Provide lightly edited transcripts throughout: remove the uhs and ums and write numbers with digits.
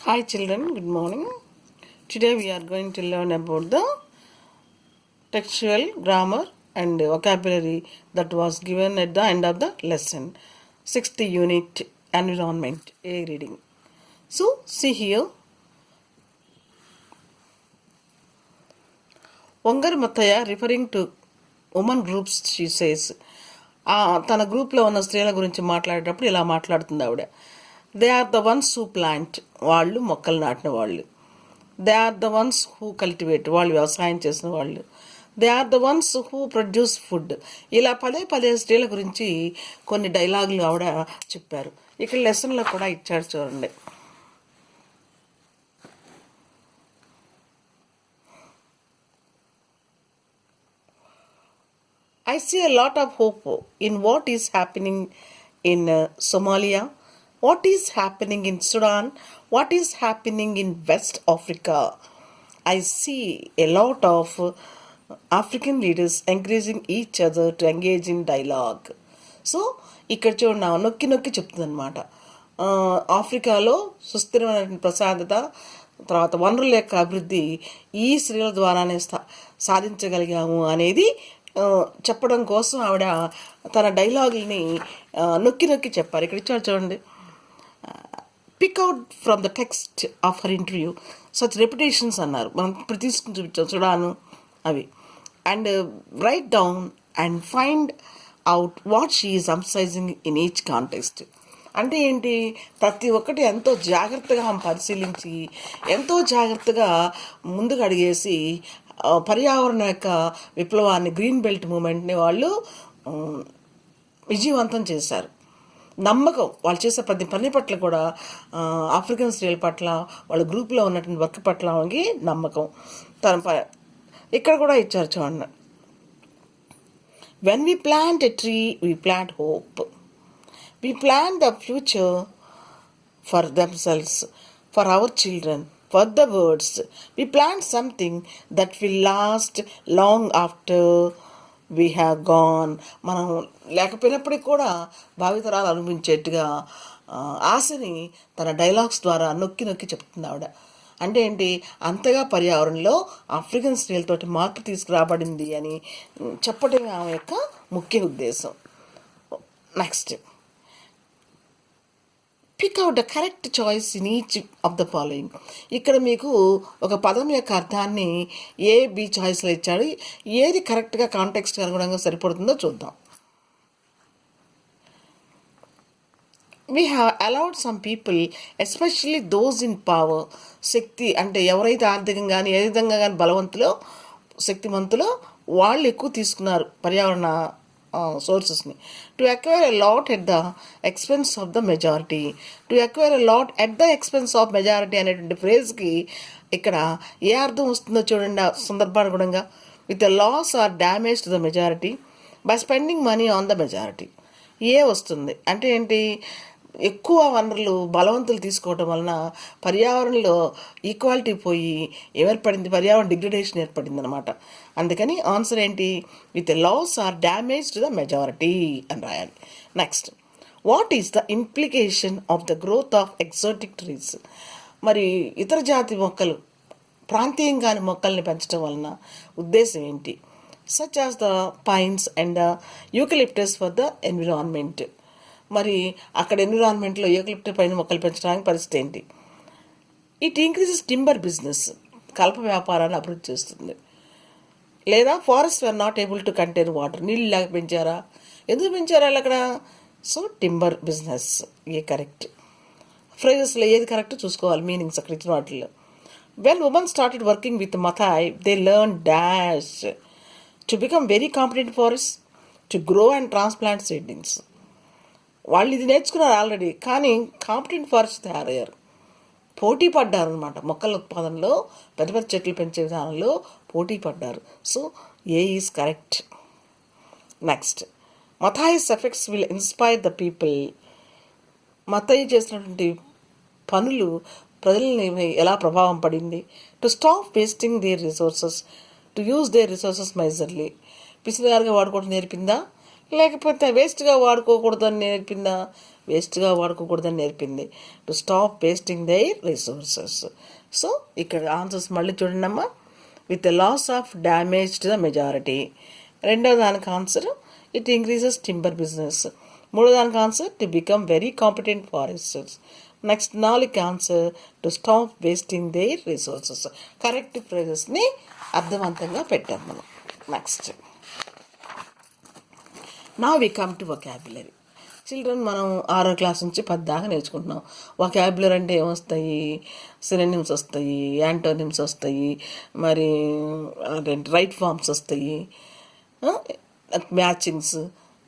Hi children, good morning. Today we are going to learn about the textual grammar and vocabulary that was given at the end of the lesson. 6th unit environment A reading. So see here. Wangar Mataya referring to woman groups she says. తన గ్రూప్లో ఉన్న స్త్రీల గురించి మాట్లాడేటప్పుడు ఇలా మాట్లాడుతుంది ఆవిడ. They are the ones who plant, వాళ్ళు మొక్కలు నాటిన వాళ్ళు. They are the ones who cultivate, వాళ్ళు వ్యవసాయం చేసిన వాళ్ళు. They are the ones who produce food. ఇలా పదే పదే స్త్రీల గురించి కొన్ని డైలాగులు ఆవిడ చెప్పారు. ఇక్కడ లెసన్లో కూడా ఇచ్చాడు చూడండి. I see a lot of hope in what is happening in Somalia, what is happening in Sudan, what is happening in West Africa. I see a lot of African leaders encouraging each other to engage in dialogue. So ఇక్కడ చూడండి నొక్కి నొక్కి చెప్తుంది అనమాట. ఆఫ్రికాలో సుస్థిరమైన ప్రశాంతత, తర్వాత వనరుల యొక్క అభివృద్ధి ఈ స్త్రీల ద్వారానే సాధించగలిగాము అనేది చెప్పడం కోసం ఆవిడ తన డైలాగుల్ని నొక్కి నొక్కి చెప్పారు. ఇక్కడ ఇచ్చారు చూడండి. Pick out from the text of her interview such reputations అన్నారు. మనం ఇప్పుడు తీసుకుని చూపించాం చూడాను అవి. And write down and find out what she is emphasising in each context. అంటే ఏంటి, ప్రతి ఒక్కటి ఎంతో జాగ్రత్తగా పరిశీలించి ఎంతో జాగ్రత్తగా ముందుకు అడిగేసి పర్యావరణ యొక్క విప్లవాన్ని, గ్రీన్ బెల్ట్ మూమెంట్ని వాళ్ళు విజయవంతం చేశారు. నమ్మకం వాళ్ళు చేసే ప్రతి పని పట్ల కూడా ఆఫ్రికన్ స్త్రీల పట్ల, వాళ్ళ గ్రూప్లో ఉన్నటువంటి వర్క్ పట్ల వాళ్ళకి నమ్మకం. ఇక్కడ కూడా ఇచ్చారు చూడండి. When we plant a tree we plant hope. We plant the future for themselves, for our children, for the birds. We plant something that will last long after we have gone. మనం లేకపోయినప్పటికీ కూడా భావితరాలు అనుభవించేట్టుగా ఆశని తన dialogues ద్వారా నొక్కి నొక్కి చెప్తుంది ఆవిడ. అంటే ఏంటి, అంతగా పర్యావరణంలో ఆఫ్రికన్ స్త్రీలతోటి మార్పు తీసుకురాబడింది అని చెప్పడం ఆమె యొక్క ముఖ్య ఉద్దేశం. Next, pick out the correct choice in each of the following. ఇక్కడ మీకు ఒక పదం యొక్క అర్థాన్ని ఏ బి చాయిస్లో ఇచ్చాడు, ఏది కరెక్ట్గా కాంటెక్స్ట్కి అనుగుణంగా సరిపడుతుందో చూద్దాం. We have allowed some people, especially those in power, శక్తి అంటే ఎవరైతే ఆర్థికంగా కానీ ఏ విధంగా కానీ బలవంతులో శక్తిమంతులో వాళ్ళు ఎక్కువ తీసుకున్నారు పర్యావరణ సోర్సెస్ని. To acquire a lot at the expense of the majority. To acquire a lot at the expense of majority అనేటువంటి ఫ్రేజ్కి ఇక్కడ ఏ అర్థం వస్తుందో చూడండి సందర్భానుగుణంగా. With the loss or damage to the majority by spending money on the majority. ఏ వస్తుంది అంటే ఏంటి, ఎక్కువ వనరులు బలవంతులు తీసుకోవటం వలన పర్యావరణంలో ఈక్వాలిటీ పోయి ఏర్పడింది, పర్యావరణ డిగ్రేడేషన్ ఏర్పడింది అనమాట. అందుకని ఆన్సర్ ఏంటి, with loss or damage to the majority అని రాయాలి. Next, what is the implication of the growth of exotic trees. మరి ఇతర జాతి మొక్కలు, ప్రాంతీయంగాని మొక్కల్ని పెంచడం వలన ఉద్దేశం ఏంటి. Such as the pines and the eucalyptus for the environment. మరి అక్కడ ఎన్విరాన్మెంట్లో యూకలిప్టస్ పైన మొక్కలు పెంచడానికి పరిస్థితి ఏంటి. ఇట్ ఇంక్రీజెస్ టింబర్ బిజినెస్, కలప వ్యాపారాన్ని అభివృద్ధి చేస్తుంది. లేదా forest are not able to contain water, నీళ్ళు లేక పెంచారా, ఎందుకు పెంచారా అక్కడ. So timber business A correct. ఫ్రేజెస్లో ఏది కరెక్ట్ చూసుకోవాలి, మీనింగ్స్ అక్కడ ఇచ్చిన వాటిల్లో. When women started working with Mathai they learn dash to become very competent forest, to grow and transplant seedlings. వాళ్ళు ఇది నేర్చుకున్నారు ఆల్రెడీ, కానీ కాంపిటెంట్ ఫారెస్ట్ తయారయ్యారు, పోటీ పడ్డారు అనమాట. మొక్కల ఉత్పాదనలో, పెద్ద పెద్ద చెట్లు పెంచే విధానంలో పోటీ పడ్డారు. So A is correct. Next, Maathai's effects will inspire the people. Maathai చేసినటువంటి పనులు ప్రజల్ని ఎలా ప్రభావం పడింది. To stop wasting their resources, to use their resources miserly. పిసినారుగా వాడుకోవడం నేర్పిందా, లేకపోతే వేస్ట్గా వాడుకోకూడదని నేర్పిందా. వేస్ట్గా వాడుకోకూడదని నేర్పింది. To stop wasting their resources. So ఇక్కడ ఆన్సర్స్ మళ్ళీ చూడండి అమ్మా. With the loss of damage to the majority. రెండో దానికి answer it increases timber business. మూడో దానికి answer to become very competent foresters. Next నాలుగు answer to stop wasting their resources. Correct ఫ్రేజెస్ని అర్థవంతంగా పెట్టాం మనం. నెక్స్ట్ నా we come to vocabulary. Children మనం 6వ క్లాస్ నుంచి 10 దాకా నేర్చుకుంటున్నాం. వొకాబులరీ అంటే ఏమొస్తాయి? సినోనిమ్స్ వస్తాయి, యాంటోనిమ్స్ వస్తాయి, మరి అదేంటి రైట్ ఫార్మ్స్ వస్తాయి, మ్యాచింగ్స్,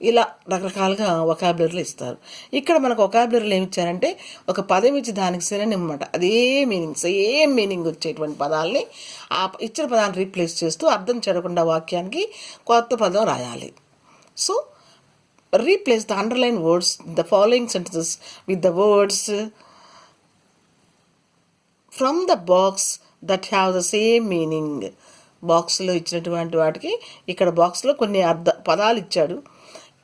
ఇలా రకరకాలుగా వొకాబులరీలు ఇస్తారు. ఇక్కడ మనకు వొకాబులరీలు ఏమి ఇచ్చారంటే ఒక పదం ఇచ్చి దానికి సినోనిమ్ అన్నమాట. అదే మీనింగ్, సేమ్ మీనింగ్ వచ్చేటువంటి పదాలని ఆ ఇచ్చిన పదాన్ని రీప్లేస్ చేస్తూ అర్థం చెడకుండా వాక్యానికి కొత్త పదం రాయాలి. So replace the underlined words in the following sentences with the words from the box that have the same meaning. బాక్స్లో ఇచ్చినటువంటి వాటికి ఇక్కడ బాక్స్లో కొన్ని పదాలు ఇచ్చాడు,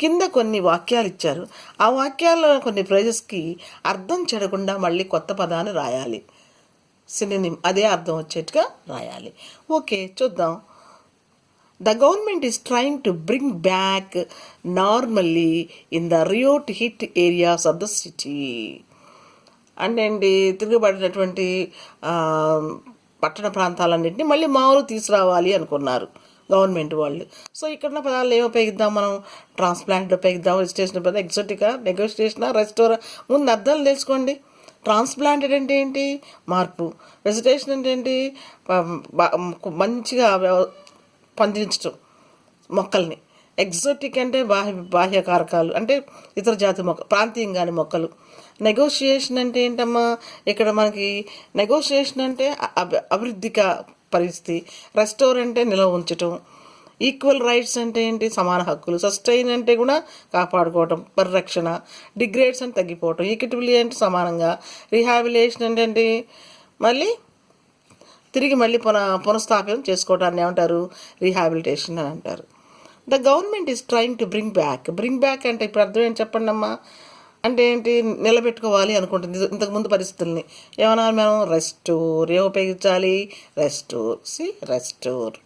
కింద కొన్ని వాక్యాలు ఇచ్చారు. ఆ వాక్యాల్లో కొన్ని ఫ్రేజెస్కి అర్థం చెడకుండా మళ్ళీ కొత్త పదాన్ని రాయాలి. సినోనిమ్ అదే అర్థం వచ్చేట్టుగా రాయాలి. ఓకే, చూద్దాం. The government is trying to bring back normally in the riot hit areas of the city. అంటే తిరుగుబడినటువంటి పట్టణ ప్రాంతాలన్నింటినీ మళ్ళీ మామూలు తీసుకురావాలి అనుకున్నారు గవర్నమెంట్ వాళ్ళు. సో ఇక్కడ పదాలు ఏమి ఉపయోగిద్దాం మనం? ట్రాన్స్ప్లాంట్ ఉపయోగిద్దాం, రిజిస్ట్రేషన్ ఉపయోగిద్దాం, ఎగ్జోటికా, నెగోషియేషన్, రెస్టోరా. ముందు అర్థాలు తెలుసుకోండి. ట్రాన్స్ప్లాంటెడ్ అంటే ఏంటి? మార్పు. వెజిటేషన్ అంటే ఏంటి? మంచిగా పండించడం మొక్కల్ని. ఎగ్జోటిక్ అంటే బాహ్య కారకాలు, అంటే ఇతర జాతి మొక్క, ప్రాంతీయంగాని మొక్కలు. నెగోషియేషన్ అంటే ఏంటమ్మా? ఇక్కడ మనకి నెగోషియేషన్ అంటే అభివృద్ధిక పరిస్థితి. రెస్టోర్ అంటే నిల్వ ఉంచటం. ఈక్వల్ రైట్స్ అంటే ఏంటి? సమాన హక్కులు. సస్టైన్ అంటే కూడా కాపాడుకోవటం, పరిరక్షణ. డిగ్రేడ్స్ అంటే తగ్గిపోవటం. ఈక్విటబిలిటీ అంటే సమానంగా. రీహాబిలేషన్ అంటే ఏంటి? తిరిగి మళ్ళీ పునఃస్థాపన చేసుకోవటాన్ని ఏమంటారు? రీహాబిలిటేషన్ అని అంటారు. The government is trying to bring back అంటే ఇప్పుడు అర్థం ఏంటి చెప్పండి అమ్మా? అంటే ఏంటి? నిలబెట్టుకోవాలి అనుకుంటుంది ఇంతకుముందు పరిస్థితుల్ని. ఏమన్నా మనం? రెస్టోర్. ఏం ఉపయోగించాలి? Restore.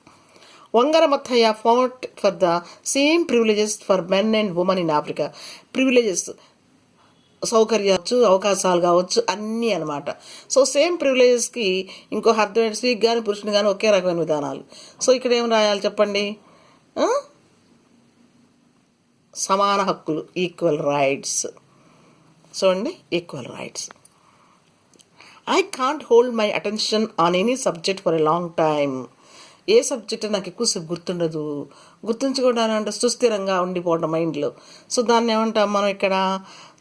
Vangara Mattayya fought for the same privileges for men and women in Africa. Privileges సౌకర్యాలు, అవకాశాలు కావచ్చు, అన్నీ అనమాట. సో సేమ్ ప్రివిలేజెస్కి ఇంకో అర్థం స్త్రీకి కానీ పురుషుని కానీ ఒకే రకమైన విధానాలు. సో ఇక్కడ ఏం రాయాలి చెప్పండి? సమాన హక్కులు, ఈక్వల్ రైట్స్. చూడండి, equal rights. I can't hold my attention on any subject for a long time. A subject నాకు ఎక్కువసేపు గుర్తుండదు. గుర్తుంచుకోవడానికి అంటే సుస్థిరంగా ఉండిపోవడం మైండ్లో. సో దాన్ని ఏమంటాం మనం ఇక్కడ?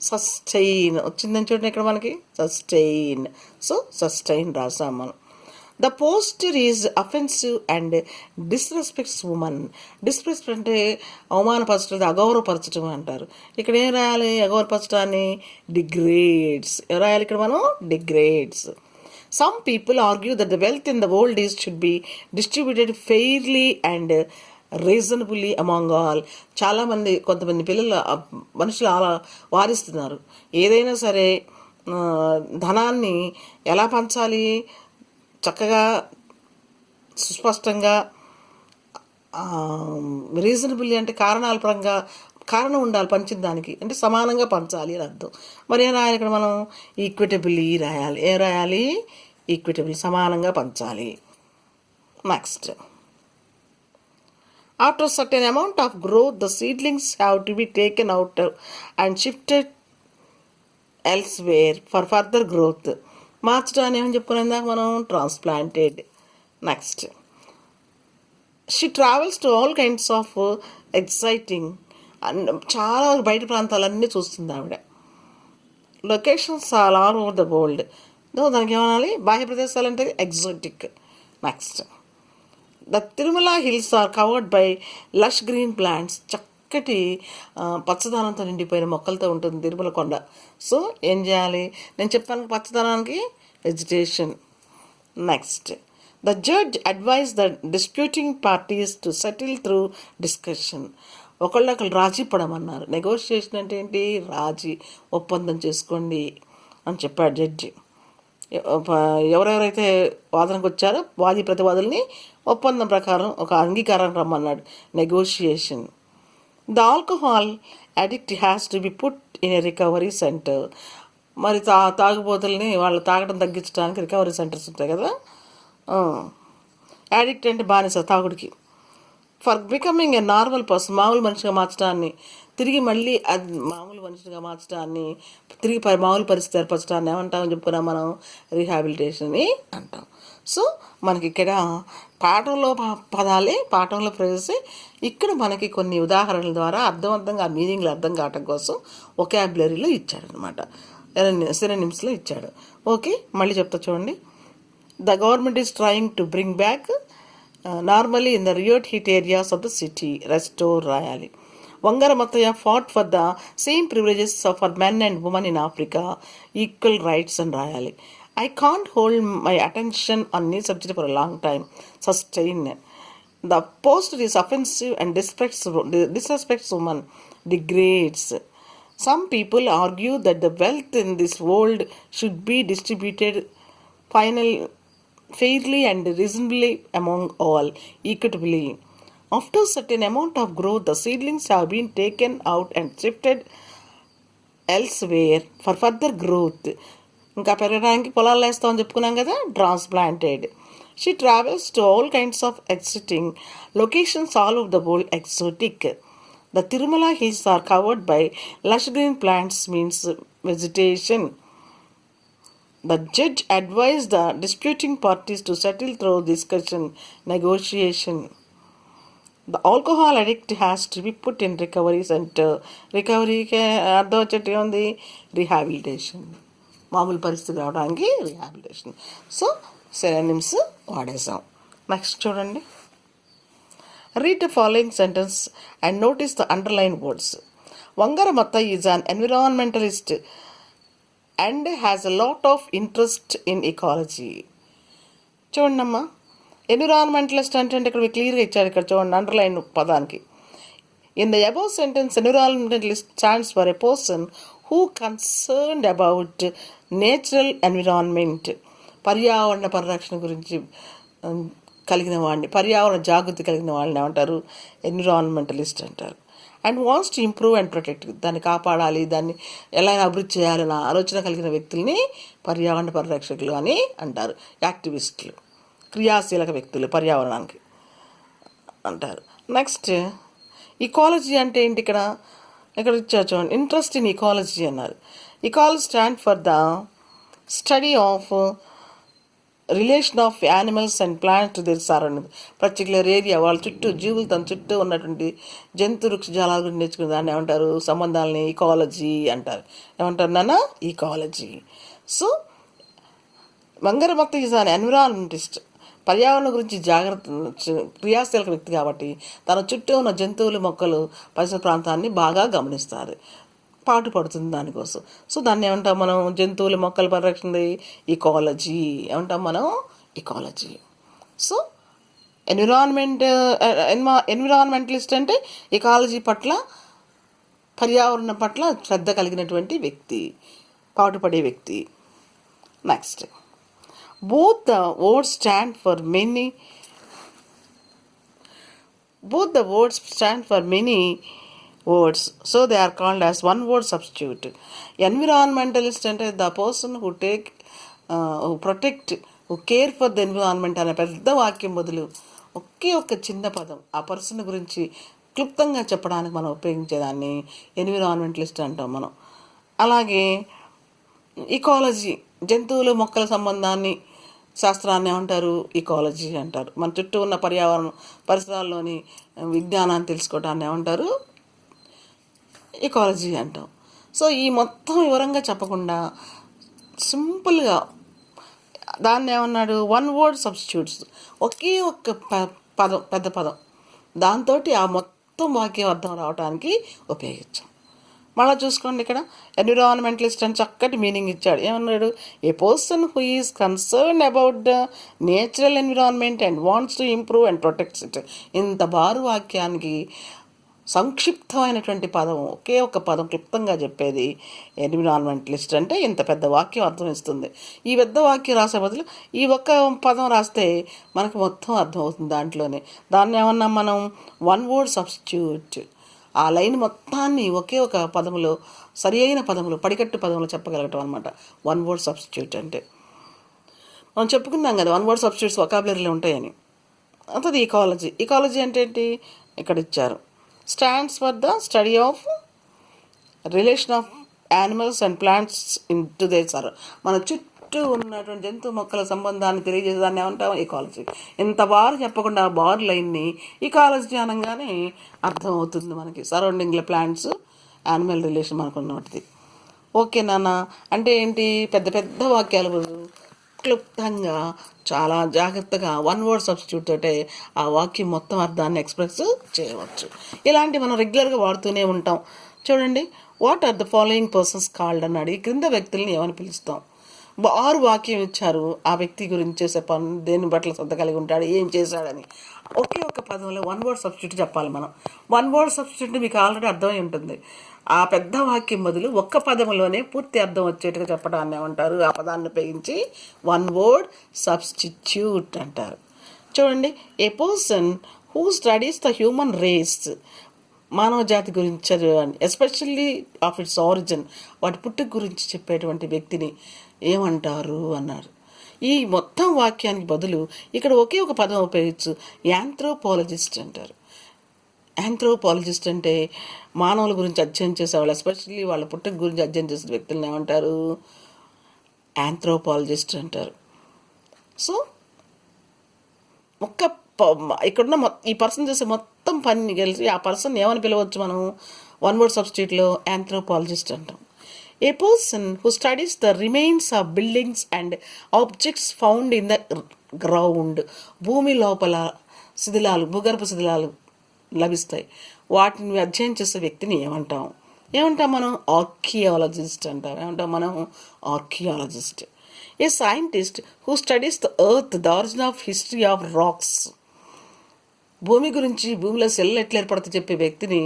సస్టైన్. వచ్చిందని చూడండి ఇక్కడ మనకి సస్టైన్. సో సస్టైన్ రాసాం మనం. The poster is offensive and disrespects women. Disrespect అంటే అవమానపరచడం, అగౌరవపరచడం అంటారు. ఇక్కడ ఏం రాయాలి? అగౌరవపరచడాన్ని డిగ్రేడ్స్. ఏం రాయాలి ఇక్కడ మనం? Degrades. Some people argue that the wealth in the world should be distributed fairly and reasonably among all. కొంతమంది మనుషులు అలా వాదిస్తున్నారు. ఏదైనా సరే ధనాన్ని ఎలా పంచాలి? చక్కగా, సుస్పష్టంగా, రీజనబుల్లీ అంటే కారణాల పరంగా కారణం ఉండాలి పంచిన దానికి, అంటే సమానంగా పంచాలి అని అర్థం. మరి ఏం రాయాలి ఇక్కడ మనం? ఈక్విటబుల్లీ రాయాలి. ఏం రాయాలి? ఈక్విటబుల్, సమానంగా పంచాలి. Next, after certain amount of growth the seedlings have to be taken out and shifted elsewhere for further growth. మార్చడాన్ని ఏమని చెప్పుకునేందాక మనం? Transplanted. Next, she travels to all kinds of exciting. చాలా బయట ప్రాంతాలన్నీ చూస్తుంది ఆవిడ. Locations all over the world. దానికి ఏమనాలి? బాహ్య ప్రదేశాలు అంటే exotic. Next, the Tirumala hills are covered by lush green plants. చక్కటి పచ్చదనంతో నిండిపోయిన మొక్కలతో ఉంటుంది తిరుమల కొండ. సో ఏం చేయాలి? నేను చెప్పాను పచ్చదనానికి vegetation. Next, the judge advise the disputing parties to settle through discussion. ఒకళ్ళొకళ్ళు రాజీ పడమన్నారు. నెగోషియేషన్ అంటే ఏంటి? రాజీ, ఒప్పందం చేసుకోండి అని చెప్పాడు జడ్జి. ఎవరెవరైతే వాదనకు వచ్చారో వాది ప్రతివాదుల్ని ఒప్పందం ప్రకారం ఒక అంగీకారం రమ్మన్నాడు. Negotiation. The alcohol addict has to be put in a recovery centre. మరి తాగుబోతుల్ని వాళ్ళు తాగడం తగ్గించడానికి రికవరీ సెంటర్స్ ఉంటాయి కదా. యాడిక్ట్ అంటే బానిస తాగుడికి. For becoming a normal person, మామూలు మనిషిగా మార్చడాన్ని, తిరిగి మళ్ళీ అది మామూలు మనిషిగా మార్చడాన్ని, తిరిగి మామూలు పరిస్థితి ఏర్పరచడాన్ని ఏమంటామని చెప్పుకున్నాం మనం? రీహాబిలిటేషన్ అని అంటాం. సో మనకి ఇక్కడ పాఠంలో పదాలే పాఠంలో ప్రవేశి ఇక్కడ మనకి కొన్ని ఉదాహరణల ద్వారా అర్థవంతంగా ఆ మీనింగ్లు అర్థం కావటం కోసం వొకాబులరీలో ఇచ్చాడనమాట, సినోనిమ్స్లో ఇచ్చాడు. ఓకే, మళ్ళీ చెప్తా చూడండి. The government is trying to bring back normally in the riot hit areas of the city. Restore రాయాలి. Wangari Maathai fought for the same privileges for men and women in Africa, equal rights అని రాయాలి. I can't hold my attention on any subject for a long time. Sustain. The poster is offensive and disrespects women, degrades. Some people argue that the wealth in this world should be distributed fairly and reasonably among all, equitably. After a certain amount of growth, the seedlings have been taken out and shifted elsewhere for further growth. ఇంకా పెరగడానికి పొలాలు వేస్తామని చెప్పుకున్నాం కదా, transplanted. She travels to all kinds of exciting locations all over the world exotic. The Tirumala hills are covered by lush green plants means vegetation. The judge advised the disputing parties to settle through discussion, negotiation. The alcohol addict has to be put in recovery center. రికవరీకి అర్థం వచ్చేట్టు ఉంది, rehabilitation, మామూలు పరిస్థితి రావడానికి rehabilitation. So synonyms వాడేసాం. Next చూడండి. Read the following sentence and notice the underline words. Wangari Maathai is an environmentalist and has a lot of interest in ecology. చూడండి అమ్మా, ఎన్విరాన్మెంటలిస్ట్ అంటే ఇక్కడ క్లియర్గా ఇచ్చాడు. ఇక్కడ చూడండి అండర్లైన్ పదానికి. In the above sentence, environmentalist stands for a person who concerned about natural environment. పర్యావరణ పరిరక్షణ గురించి కలిగిన వాడిని, పర్యావరణ జాగృతి కలిగిన వాళ్ళని ఏమంటారు? ఎన్విరాన్మెంటలిస్ట్ అంటారు. And wants to improve and protect, దాన్ని కాపాడాలి, దాన్ని ఎలా అభివృద్ధి చేయాలన్న ఆలోచన కలిగిన వ్యక్తుల్ని పర్యావరణ పరిరక్షకులు అని అంటారు. యాక్టివిస్టులు, క్రియాశీలక వ్యక్తులు పర్యావరణానికి అంటారు. నెక్స్ట్ ఇకాలజీ అంటే ఏంటి? ఇక్కడ ఇచ్చారు చూడండి. ఇంట్రెస్ట్ ఇన్ ఇకాలజీ అన్నారు. Ecology stand for the study of relation of animals and plants to their surrounding. Particular area, వాళ్ళ చుట్టూ జీవులు తన చుట్టూ ఉన్నటువంటి జంతు వృక్ష జాలాల గురించి నేర్చుకునే దాన్ని ఏమంటారు? సంబంధాలని ఇకాలజీ అంటారు. ఏమంటారు నాన్న? Ecology. So Vangara Maathai is అన్ ఎన్విరాన్మెంటిస్ట్, పర్యావరణం గురించి క్రియాశీలక వ్యక్తి కాబట్టి తన చుట్టూ ఉన్న జంతువులు, మొక్కలు, పరిసర ప్రాంతాన్ని బాగా గమనిస్తారు, పాటుపడుతుంది దానికోసం. సో దాన్ని ఏమంటాం మనం? జంతువులు, మొక్కల పరిరక్షణ ఇకాలజీ ఏమంటాం మనం? ఇకాలజీ. సో ఎన్విరాన్మెంటలిస్ట్ అంటే ఇకాలజీ పట్ల, పర్యావరణం పట్ల శ్రద్ధ కలిగినటువంటి వ్యక్తి, పాటుపడే వ్యక్తి. Next, both the words stand for many words, so they are called as one word substitute. Environmentalist అంటే the person who protect, who care for the environment అనే పెద్ద వాక్యం బదులు ఒకే ఒక్క చిన్న పదం ఆ పర్సన్ గురించి క్లుప్తంగా చెప్పడానికి మనం ఉపయోగించేదాన్ని ఎన్విరాన్మెంటలిస్ట్ అంటాం మనం. అలాగే ఇకాలజీ, జంతువులు, మొక్కల సంబంధాన్ని, శాస్త్రాన్ని ఏమంటారు? ఇకాలజీ అంటారు. మన చుట్టూ ఉన్న పరిసరాల్లోని విజ్ఞానాన్ని తెలుసుకోవటాన్ని ఏమంటారు? ఇకాలజీ అంటాం. సో ఈ మొత్తం వివరంగా చెప్పకుండా సింపుల్గా దాన్ని ఏమన్నాడు? వన్ వర్డ్ సబ్స్టిట్యూట్స్, ఒకే ఒక్క పదం, పెద్ద పదం, దాంతో ఆ మొత్తం వాక్యం అర్థం రావడానికి ఉపయోగించాం. మళ్ళీ చూసుకోండి, ఇక్కడ ఎన్విరాన్మెంటలిస్ట్ అని చక్కటి మీనింగ్ ఇచ్చాడు. ఏమన్నాడు? A person who is concern about the natural environment and wants to improve and protects it. ఇంత బారు వాక్యానికి సంక్షిప్తమైనటువంటి పదం, ఒకే ఒక పదం క్లుప్తంగా చెప్పేది ఎన్విరాన్మెంటలిస్ట్. అంటే ఇంత పెద్ద వాక్యం అర్థం ఇస్తుంది. ఈ పెద్ద వాక్యం రాసే బదులు ఈ ఒక్క పదం రాస్తే మనకు మొత్తం అర్థమవుతుంది దాంట్లోనే. దాన్ని ఏమన్నా మనం వన్ వర్డ్ సబ్స్టిట్యూట్, ఆ లైన్ మొత్తాన్ని ఒకే ఒక పదములో, సరి అయిన పదములు, పడికట్టు పదములు చెప్పగలగటం అనమాట వన్ వర్డ్ సబ్స్టిట్యూట్ అంటే. మనం చెప్పుకున్నాం కదా వన్ వర్డ్ సబ్స్టిట్యూట్స్ వొకాబులరీలో ఉంటాయని. అంతది ఈకాలజీ. ఈకాలజీ అంటే ఏంటి? ఇక్కడ ఇచ్చారు. Stands for the study of relation of animals and plants in to their sir. మన చుట్టూ ఉన్నటువంటి జంతు మొక్కల సంబంధాన్ని తెలియజేసేదాన్ని ఏమంటాం? ఈకాలజీ. ఇంత బారు చెప్పకుండా బార్ లైన్ని ఈకాలజీ అనగానే అర్థమవుతుంది మనకి. సరౌండింగ్లో ప్లాంట్స్, యానిమల్ రిలేషన్ మనకున్నది. ఓకే నాన్న. అంటే ఏంటి? పెద్ద పెద్ద వాక్యాలు క్లుప్తంగా చాలా జాగ్రత్తగా వన్ వర్డ్ సబ్స్టిట్యూట్ తోటే ఆ వాక్యం మొత్తం అర్థాన్ని ఎక్స్ప్రెస్ చేయవచ్చు. ఇలాంటి మనం రెగ్యులర్గా వాడుతూనే ఉంటాం. చూడండి, what are the following persons called అన్నాడు. ఈ క్రింద వ్యక్తుల్ని ఏమని పిలుస్తాం? 6 వాక్యం ఇచ్చారు. ఆ వ్యక్తి గురించి చేసే పని, దేని బట్టలు శ్రద్ధ కలిగి ఉంటాడు, ఏం చేశాడని. ఒకే ఒక పదంలో వన్ వర్డ్ సబ్స్టిట్యూట్ చెప్పాలి మనం. వన్ వర్డ్ సబ్స్టిట్యూట్ మీకు ఆల్రెడీ అర్థమై ఉంటుంది. ఆ పెద్ద వాక్యం బదులు ఒక్క పదంలోనే పూర్తి అర్థం వచ్చేట్టుగా చెప్పడాన్ని ఏమంటారు? ఆ పదాన్ని ఉపయోగించి వన్ వర్డ్ సబ్స్టిట్యూట్ అంటారు. చూడండి, a person who studies the human race, మానవ జాతి గురించి, ఎస్పెషల్లీ ఆఫ్ ఇట్స్ ఆరిజిన్, వాటి పుట్టుక గురించి చెప్పేటువంటి వ్యక్తిని ఏమంటారు అన్నారు. ఈ మొత్తం వాక్యానికి బదులు ఇక్కడ ఒకే ఒక పదం ఉపయోగించు, యాంథ్రోపాలజిస్ట్ అంటారు. యాంథ్రోపాలజిస్ట్ అంటే మానవుల గురించి అధ్యయనం చేసేవాళ్ళు, ఎస్పెషల్లీ వాళ్ళ పుట్టుక గురించి అధ్యయనం చేసే వ్యక్తులను ఏమంటారు? యాంథ్రోపాలజిస్ట్ అంటారు. సో ఇక్కడున్న ఈ పర్సన్ చేసే మొత్తం పని కలిసి ఆ పర్సన్ ఏమని పిలవచ్చు మనం? వన్ వర్డ్ సబ్స్టిట్యూట్లో యాంథ్రోపాలజిస్ట్ అంటాం. A person who studies the remains of buildings and objects found in the ground, భూమి లోపల శిథిలాలు, భూగర్భ శిథిలాలు లభిస్తాయి, వాటిని అధ్యయనం చేసే వ్యక్తిని ఏమంటాం? మనం ఆర్కియాలజిస్ట్ అంటాం. మనం archaeologist. A scientist who studies the earth, the origin of history of rocks, భూమి గురించి, భూమిలో సెల్ ఎట్లా ఏర్పడుతుంది చెప్పే వ్యక్తిని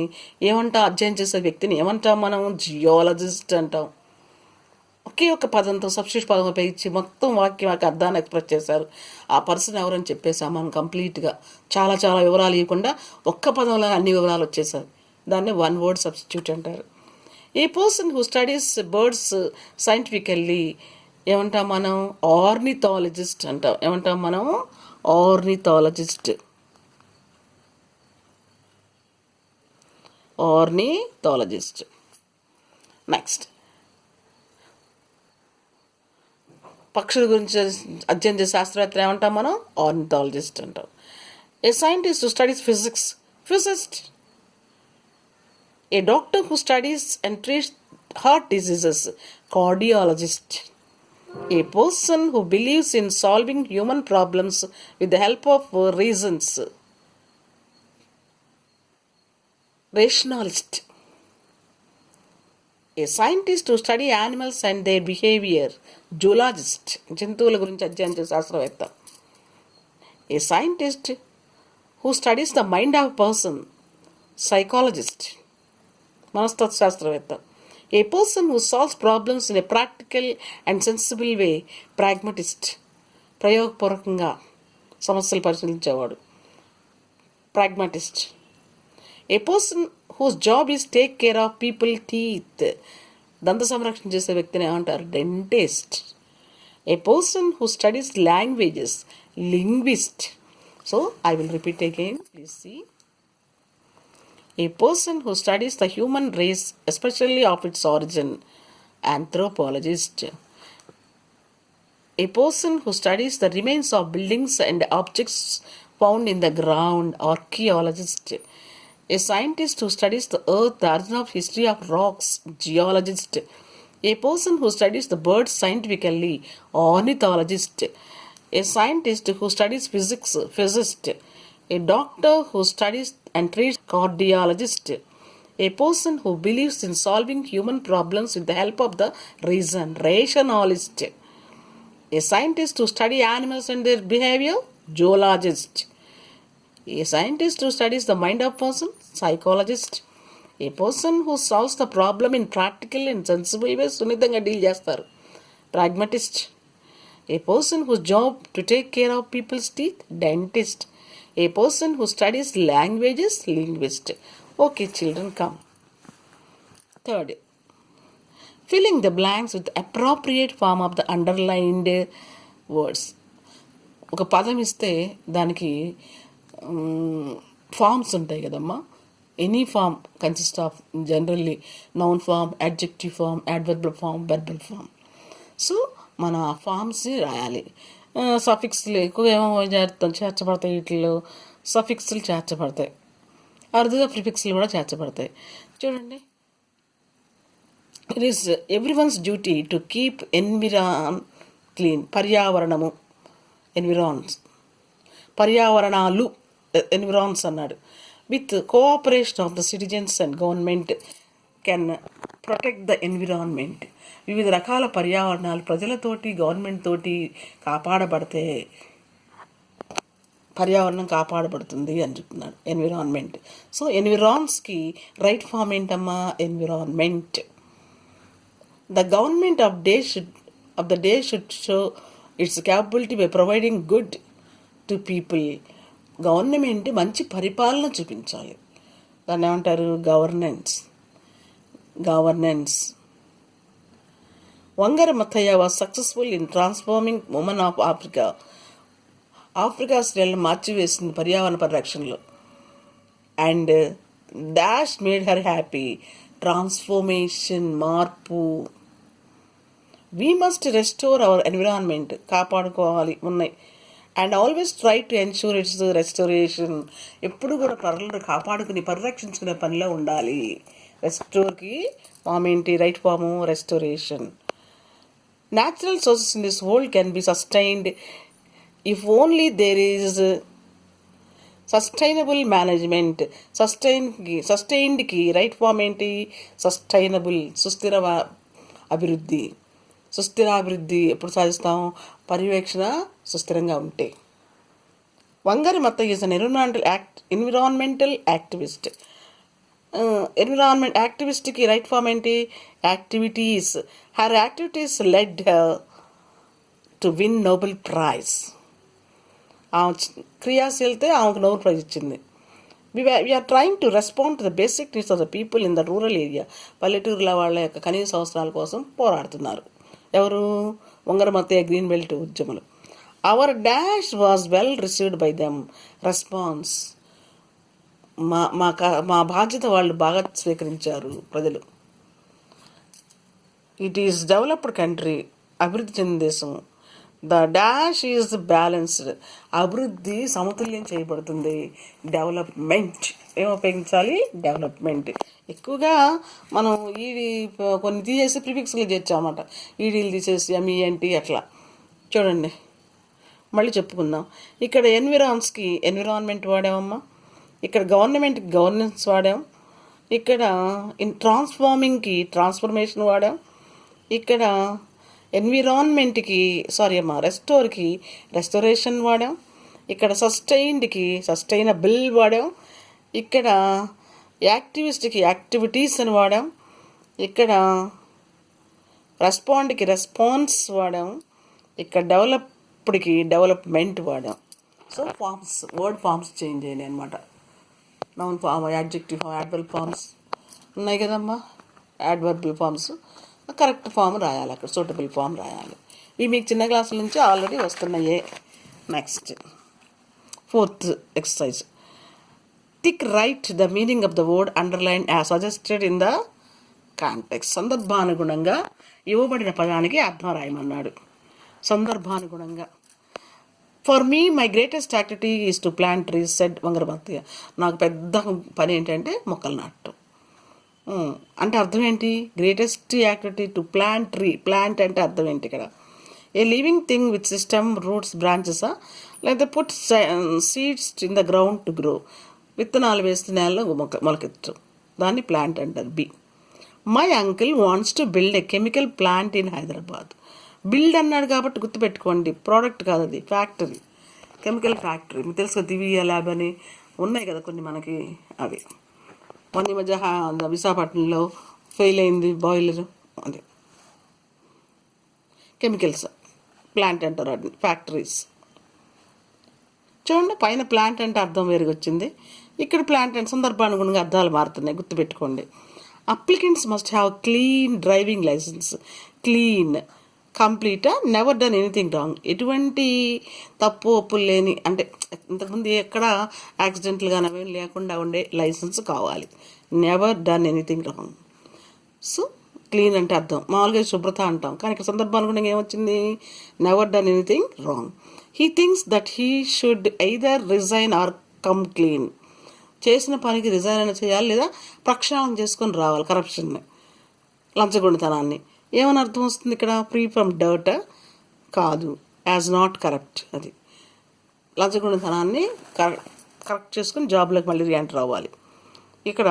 ఏమంటాం? అధ్యయనం చేసే వ్యక్తిని ఏమంటాం మనం? జియాలజిస్ట్ అంటాం. ఒకే ఒక పదంతో సబ్స్టిట్యూట్ పదం ఉపయోగించి మొత్తం వాక్యం అర్థాన్ని ఎక్స్ప్రెస్ చేశారు. ఆ పర్సన్ ఎవరని చెప్పేసాం మనం కంప్లీట్గా. చాలా చాలా వివరాలు ఇవ్వకుండా ఒక్క పదంలో అన్ని వివరాలు వచ్చేసారు. దాన్ని వన్ వర్డ్ సబ్స్టిట్యూట్ అంటారు. A person who studies birds scientifically ఏమంటాం మనం? ఆర్నిథాలజిస్ట్ అంటాం. మనం ఆర్నిథాలజిస్ట్. నెక్స్ట్, పక్షుల గురించి అధ్యయనం చేసే శాస్త్రవేత్త ఏమంటాం మనం? ఆర్నిథాలజిస్ట్ అంటాం. A scientist who studies physics, physicist. A doctor who studies and treats heart diseases, cardiologist. A person who believes in solving human problems with the help of reasons, rationalist. A scientist who study animals and their behavior, zoologist. జంతువుల గురించి అధ్యయనం చేసే శాస్త్రవేత్త. A scientist who studies the mind of a person, psychologist. మనస్తత్వ శాస్త్రవేత్త. A person who solves problems in a practical and sensible way, pragmatist. ప్రయోగపూర్వకంగా సమస్యలు పరిశీలించేవాడు, pragmatist. A person whose job is take care of people teeth, దంత సంరక్షణ చేసే వ్యక్తిని ఏమంటారు? dentist. A person who studies languages, linguist. So I will repeat again, please see. A person who studies the human race, especially of its origin, anthropologist. A person who studies the remains of buildings and objects found in the ground, archaeologist. A scientist who studies the earth, the origin of history of rocks, geologist. A person who studies the birds scientifically, ornithologist. A scientist who studies physics, physicist. A doctor who studies and treats, cardiologist. A person who believes in solving human problems with the help of the reason, rationalist. A scientist who study animals and their behavior, zoologist. A scientist who studies the mind of person, psychologist. A person who solves the problem in practical and sensible way, సున్నితంగా deal చేస్తారు, ప్రాగ్మటిస్ట్. A person whose job to take care of people's teeth, dentist. A person who studies languages, linguist. Okay, children, come. Third, filling the blanks with appropriate form of the underlined words. ఒక పదం ఇస్తే దానికి forms ఉంటాయి కదమ్మా. Any form consist of generally noun form, adjective form, adverbial form, verbal form. So మన ఆ forms రాయాలి. సఫిక్స్లు ఎక్కువ ఏమో చేర్చబడతాయి, వీటిలో సఫిక్స్లు చేర్చబడతాయి, అరుదుగా ప్రిఫిక్స్లు కూడా చేర్చబడతాయి. చూడండి, it is everyone's duty to keep environ clean. పర్యావరణము, ఎన్విరాన్స్, పర్యావరణాలు, ఎన్విరాన్స్ అన్నాడు. With cooperation of the citizens and government can protect the environment. వివిధ రకాల పర్యావరణాలు ప్రజలతోటి, గవర్నమెంట్ తోటి కాపాడబడితే పర్యావరణం కాపాడబడుతుంది అని చెప్తున్నాడు, ఎన్విరాన్మెంట్. సో ఎన్విరాన్స్కి రైట్ ఫామ్ ఏంటమ్మా? Environment. The government of the day should show its capability by providing good to people. Government మంచి పరిపాలన చూపించాలి. దాన్ని ఏమంటారు? Governance. Wangari Maathai was successful in transforming women of Africa. Africa స్త్రీలను మార్చివేసింది పర్యావరణ పరిరక్షణలో. And dash made her happy. Transformation, మార్పు. We must restore our environment. కాపాడుకోవాలి ఉన్నాయి. And always try to ensure its restoration. ఎప్పుడు కూడా పనులను కాపాడుకుని పరిరక్షించుకునే పనిలో ఉండాలి. రెస్టోర్కి ఫామ్ ఏంటి? Right form restoration. Natural sources in this world can be sustained if only there is sustainable management. సస్టైన్డ్కి రైట్ ఫామ్ ఏంటి? సస్టైనబుల్. అభివృద్ధి. సుస్థిరాభివృద్ధి ఎప్పుడు సాధిస్తాం? పర్యవేక్షణ సుస్థిరంగా ఉంటే. Wangari Maathai is an environmental activist. Environment యాక్టివిస్ట్కి రైట్ ఫామ్ ఏంటి? Activities. Her activities led to win Nobel prize. ఆమె క్రియాశీలతే ఆమెకు నోబెల్ ప్రైజ్ ఇచ్చింది. We are trying to respond to the basic needs of the people in the rural area. పల్లెటూరుల వాళ్ళ యొక్క కనీస అవసరాల కోసం పోరాడుతున్నారు. ఎవరు? వంగర మత్తయ్య గ్రీన్ బెల్ట్ ఉద్యములు. Our dash was well received by them. Response. మా బాధ్యత వాళ్ళు బాగా స్వీకరించారు ప్రజలు. It is developed country. అభివృద్ధి చెందిన దేశం. The dash is balanced. అభివృద్ధి సమతుల్యం చేయబడుతుంది. డెవలప్మెంట్ ఏం ఉపయోగించాలి? డెవలప్మెంట్. ఎక్కువగా మనం కొన్ని తీసేసి ప్రిఫిక్స్లు చేర్చామన్నమాట. ఈడీలు తీసేసి ఎంఈఎన్టీ అట్లా. చూడండి, మళ్ళీ చెప్పుకుందాం. ఇక్కడ ఎన్విరాన్స్కి ఎన్విరాన్మెంట్ వాడామమ్మా. ఇక్కడ గవర్నమెంట్కి గవర్నెన్స్ వాడాం. ఇక్కడ ట్రాన్స్ఫార్మింగ్కి ట్రాన్స్ఫర్మేషన్ వాడాం. ఇక్కడ రెస్టోర్కి రెస్టోరేషన్ వాడాం. ఇక్కడ సస్టైన్డ్కి సస్టైనబుల్ వాడాం. ఇక్కడ యాక్టివిస్ట్కి యాక్టివిటీస్ అని వాడాం. ఇక్కడ రెస్పాండ్కి రెస్పాన్స్ వాడాం. ఇక్కడ డెవలప్డ్కి డెవలప్మెంట్ వాడాం. So forms, word forms change అయినాయి అనమాట. Noun form, adjective form, adverbial forms ఉన్నాయి కదమ్మా. యాడ్వర్బల్ ఫార్మ్స్ కరెక్ట్ ఫామ్ రాయాలి, అక్కడ సూటబుల్ ఫామ్ రాయాలి. ఇవి మీకు చిన్న క్లాసుల నుంచి ఆల్రెడీ వస్తున్నాయే. Next 4th exercise. Tick right the meaning of the word underline as suggested in the context. సందర్భానుగుణంగా ఇవ్వబడిన పదానికి అర్థం రాయమన్నాడు. సందర్భానుగుణంగా. For me my greatest activity is to plant trees said Wangari Maathai. నాకు పెద్ద పని ఏంటంటే మొక్కలు నాటడం. అంటే అర్థం ఏంటి? Greatest activity to plant tree. Plant అంటే అర్థం ఏంటి ఇక్కడ? A living thing with system, roots, బ్రాంచెసా, లేదా put seeds in the ground to grow. విత్తనాలు వేస్తే నేలలో మొలకెత్తడం, దాన్ని ప్లాంట్ అంటారు. B. My uncle wants to build a chemical plant in Hyderabad. Build అన్నాడు కాబట్టి గుర్తుపెట్టుకోండి, ప్రోడక్ట్ కాదు అది, ఫ్యాక్టరీ. కెమికల్ ఫ్యాక్టరీ, మీకు తెలుసు కదా, దివ్య ల్యాబ్ అని ఉన్నాయి కదా కొన్ని మనకి. అవి మొన్న ఈ మధ్య విశాఖపట్నంలో ఫెయిల్ అయింది బాయిలర్. అది కెమికల్స్. ప్లాంట్ అంటారు అది, ఫ్యాక్టరీస్. చూడండి, పైన ప్లాంట్ అంటే అర్థం వేరుగా వచ్చింది, ఇక్కడ ప్లాంట్ అంటే సందర్భానుగుణంగా అర్థాలు మారుతున్నాయి, గుర్తుపెట్టుకోండి. Applicants must have clean driving licence. Clean, complete, never done anything wrong, ఎటువంటి తప్పు ఒప్పులు లేని, అంటే ఇంతకుముందు ఎక్కడ యాక్సిడెంట్లు కానీ అవేం లేకుండా ఉండే లైసెన్స్ కావాలి. Never done anything wrong. So clean అంటే అర్థం, మామూలుగా శుభ్రత అంటాం, కానీ ఇక్కడ సందర్భానుగుణంగా ఏమొచ్చింది, never done anything wrong. He thinks that he should either resign or come clean. చేసిన పనికి రిజైన్ అయినా చేయాలి, లేదా ప్రక్షాళన చేసుకొని రావాలి కరప్షన్ని, లంచగొండితనాన్ని. ఏమని అర్థం వస్తుంది ఇక్కడ, ఫ్రీ ఫ్రమ్ డర్ట్ కాదు, యాజ్ నాట్ కరప్ట్. అది లంచగొండితనాన్ని కరెక్ట్ చేసుకొని జాబ్లోకి మళ్ళీ రీఎంటర్ అవ్వాలి. ఇక్కడ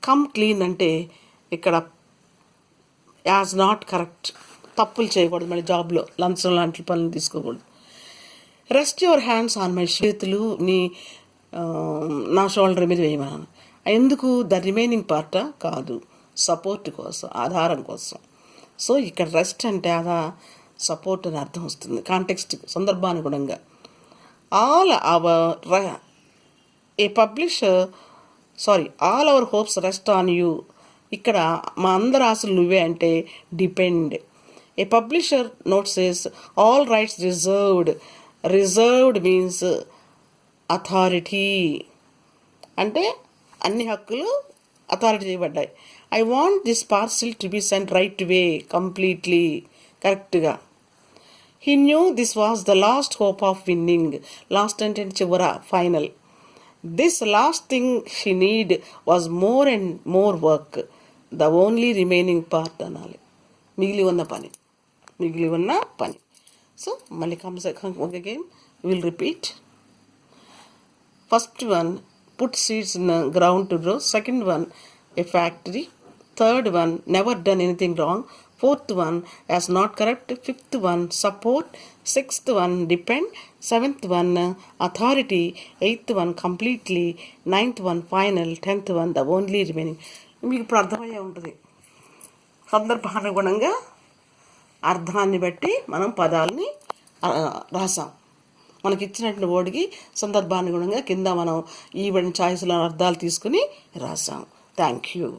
కమ్ క్లీన్ అంటే ఇక్కడ యాజ్ నాట్ కరెక్ట్, తప్పులు చేయకూడదు, మళ్ళీ జాబ్లో లంచం లాంటి పనులు తీసుకోకూడదు. Rest your hands on my, చేతులు నా షోల్డర్ మీద వేయమన్నాను. ఎందుకు, ద రిమైనింగ్ పార్టా కాదు, సపోర్ట్ కోసం, ఆధారం కోసం. సో ఇక్కడ రెస్ట్ అంటే అదా సపోర్ట్ అని అర్థం వస్తుంది, కాంటెక్స్ట్ సందర్భానుగుణంగా. All our hopes rest on you. ఇక్కడ మా అందరి ఆశలు నువ్వే అంటే depend. A publisher note says all rights reserved. Reserved means authority, అంటే అన్ని హక్కులు అథారిటీ చేయబడ్డాయి. I want this parcel to be sent right way, completely, కరెక్ట్గా. He knew this was the last hope of winning. Last అంటే చివర, final. This last thing she need was more and more work. The only remaining part అనాలి, మిగిలి ఉన్న పని. So మళ్ళీ again we will repeat. First one, put seeds in the ground to grow. Second one, a factory. Third one, never done anything wrong. Fourth one, as not correct. Fifth one, support. Sixth one, depend. Seventh one, authority. Eighth one, completely. Ninth one, final. 10th one, the only remaining. మీకు ఇప్పుడు అర్థమయ్యే ఉంటుంది. సందర్భానుగుణంగా అర్థాన్ని బట్టి మనం పదాలని రాసాం. మనకి ఇచ్చినటువంటి వర్డ్కి సందర్భానుగుణంగా కింద మనం ఈవెన్ చాయిస్లో అర్థాలు తీసుకుని రాసాం. Thank you.